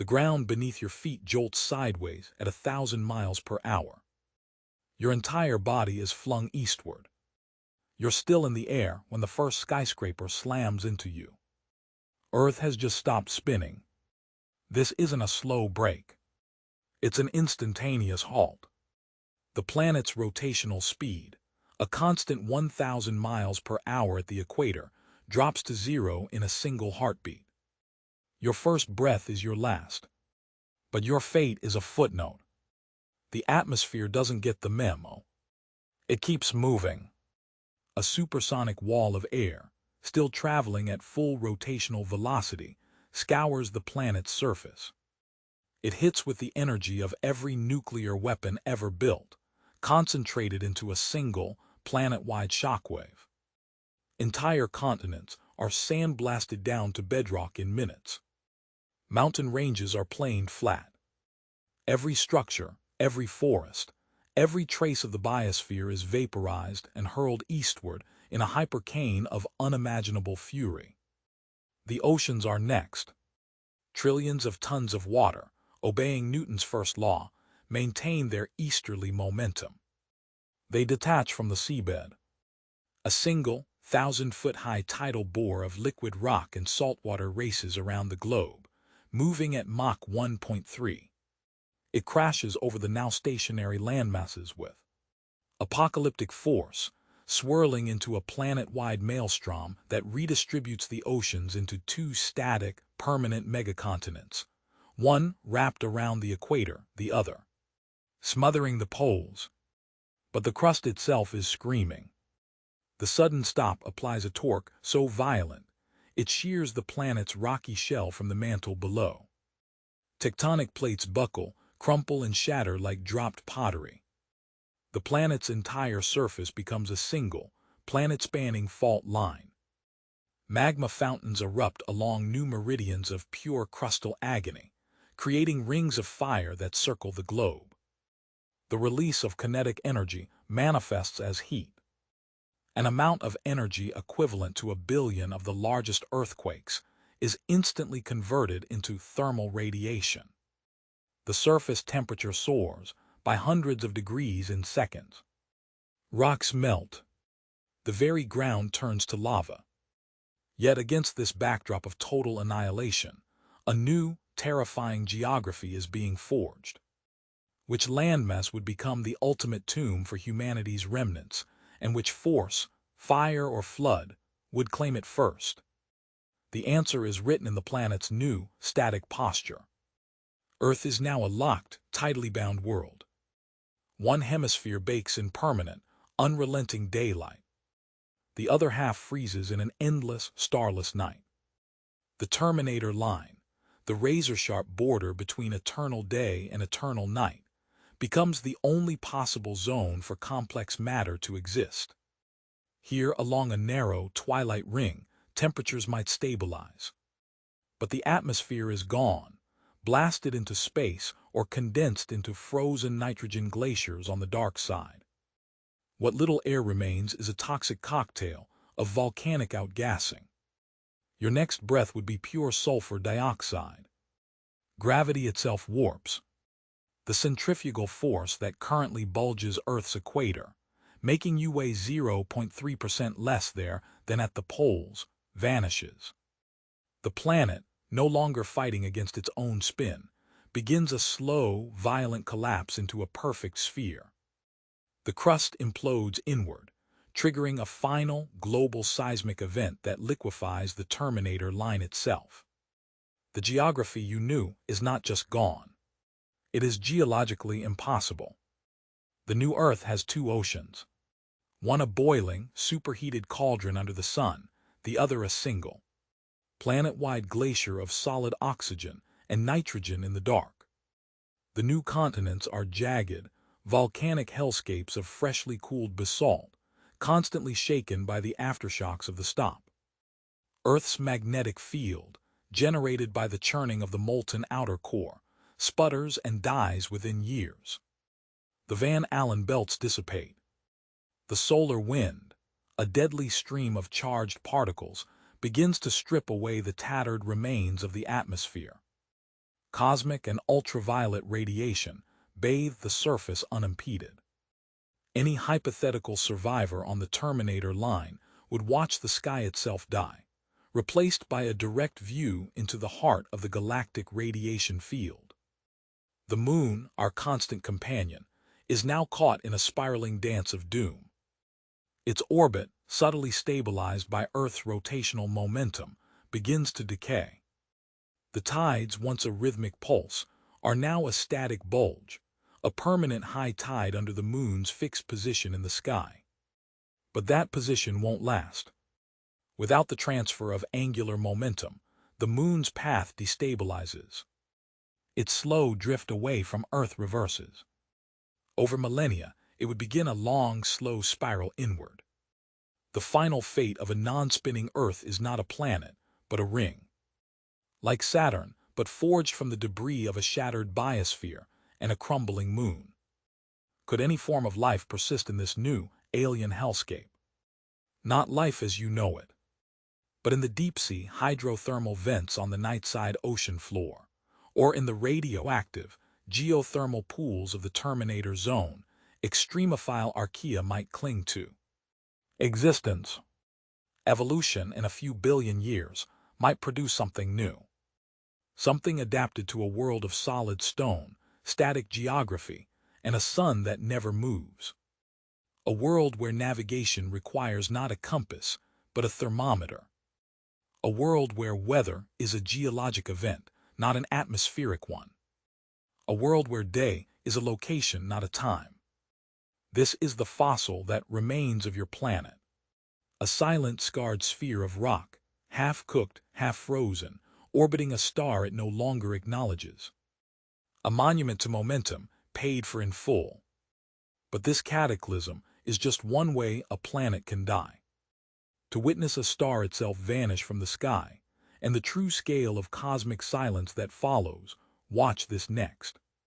The ground beneath your feet jolts sideways at 1,000 miles per hour. Your entire body is flung eastward. You're still in the air when the first skyscraper slams into you. Earth has just stopped spinning. This isn't a slow break. It's an instantaneous halt. The planet's rotational speed, a constant 1,000 miles per hour at the equator, drops to zero in a single heartbeat. Your first breath is your last. But your fate is a footnote. The atmosphere doesn't get the memo. It keeps moving. A supersonic wall of air, still traveling at full rotational velocity, scours the planet's surface. It hits with the energy of every nuclear weapon ever built, concentrated into a single, planet-wide shockwave. Entire continents are sandblasted down to bedrock in minutes. Mountain ranges are planed flat. Every structure, every forest, every trace of the biosphere is vaporized and hurled eastward in a hypercane of unimaginable fury. The oceans are next. Trillions of tons of water, obeying Newton's first law, maintain their easterly momentum. They detach from the seabed. A single, 1,000-foot-high tidal bore of liquid rock and saltwater races around the globe, moving at Mach 1.3. It crashes over the now stationary landmasses with apocalyptic force, swirling into a planet-wide maelstrom that redistributes the oceans into two static, permanent megacontinents, one wrapped around the equator, the other smothering the poles. But the crust itself is screaming. The sudden stop applies a torque so violent, it shears the planet's rocky shell from the mantle below. Tectonic plates buckle, crumple and shatter like dropped pottery. The planet's entire surface becomes a single, planet-spanning fault line. Magma fountains erupt along new meridians of pure crustal agony, creating rings of fire that circle the globe. The release of kinetic energy manifests as heat, an amount of energy equivalent to 1 billion of the largest earthquakes is instantly converted into thermal radiation. The surface temperature soars by hundreds of degrees in seconds. Rocks melt. The very ground turns to lava. Yet against this backdrop of total annihilation, a new, terrifying geography is being forged. Which landmass would become the ultimate tomb for humanity's remnants, and which force, fire or flood, would claim it first? The answer is written in the planet's new, static posture. Earth is now a locked, tidally bound world. One hemisphere bakes in permanent, unrelenting daylight. The other half freezes in an endless, starless night. The Terminator line, the razor-sharp border between eternal day and eternal night, becomes the only possible zone for complex matter to exist. Here, along a narrow, twilight ring, temperatures might stabilize. But the atmosphere is gone, blasted into space or condensed into frozen nitrogen glaciers on the dark side. What little air remains is a toxic cocktail of volcanic outgassing. Your next breath would be pure sulfur dioxide. Gravity itself warps. The centrifugal force that currently bulges Earth's equator, making you weigh 0.3% less there than at the poles, vanishes. The planet, no longer fighting against its own spin, begins a slow, violent collapse into a perfect sphere. The crust implodes inward, triggering a final, global seismic event that liquefies the Terminator line itself. The geography you knew is not just gone. It is geologically impossible. The new Earth has two oceans. One a boiling, superheated cauldron under the sun, the other a single, planet-wide glacier of solid oxygen and nitrogen in the dark. The new continents are jagged, volcanic hellscapes of freshly cooled basalt, constantly shaken by the aftershocks of the stop. Earth's magnetic field, generated by the churning of the molten outer core, sputters and dies within years. The Van Allen belts dissipate. The solar wind, a deadly stream of charged particles, begins to strip away the tattered remains of the atmosphere. Cosmic and ultraviolet radiation bathe the surface unimpeded. Any hypothetical survivor on the Terminator line would watch the sky itself die, replaced by a direct view into the heart of the galactic radiation field. The moon, our constant companion, is now caught in a spiraling dance of doom. Its orbit, subtly stabilized by Earth's rotational momentum, begins to decay. The tides, once a rhythmic pulse, are now a static bulge, a permanent high tide under the moon's fixed position in the sky. But that position won't last. Without the transfer of angular momentum, the moon's path destabilizes. Its slow drift away from Earth reverses. Over millennia, it would begin a long, slow spiral inward. The final fate of a non-spinning Earth is not a planet, but a ring. Like Saturn, but forged from the debris of a shattered biosphere and a crumbling moon. Could any form of life persist in this new, alien hellscape? Not life as you know it, but in the deep-sea hydrothermal vents on the nightside ocean floor, or in the radioactive, geothermal pools of the Terminator zone, extremophile archaea might cling to. Existence. Evolution in a few billion years might produce something new. Something adapted to a world of solid stone, static geography, and a sun that never moves. A world where navigation requires not a compass, but a thermometer. A world where weather is a geologic event, not an atmospheric one. A world where day is a location, not a time. This is the fossil that remains of your planet. A silent, scarred sphere of rock, half-cooked, half-frozen, orbiting a star it no longer acknowledges. A monument to momentum, paid for in full. But this cataclysm is just one way a planet can die. To witness a star itself vanish from the sky, and the true scale of cosmic silence that follows, watch this next.